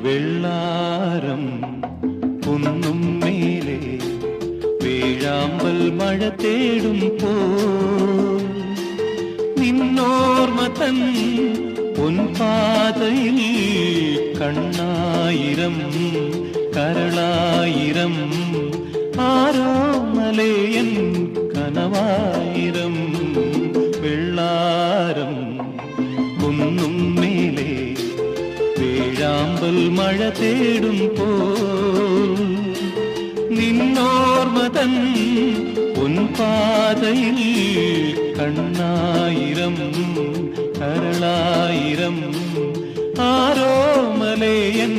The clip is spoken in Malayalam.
വെള്ളാരം കുന്നും മേലെ വേഴാമ്പൽ മഴ തേടും പോ നിന്നോർമ്മ തൻ പൊൻപാതയിൽ കണ്ണായിരം കരളായിരം ആരോ മലയൻ കനവായിരം വെള്ളാരം കുന്നും മേലെ വേഴാമ്പൽ മഴ തേടും പോ നിന്നോർമ്മ തൻ പൊൻപാതയിൽ കണ്ണായിരം കരളായിരം ആരോ മലയൻ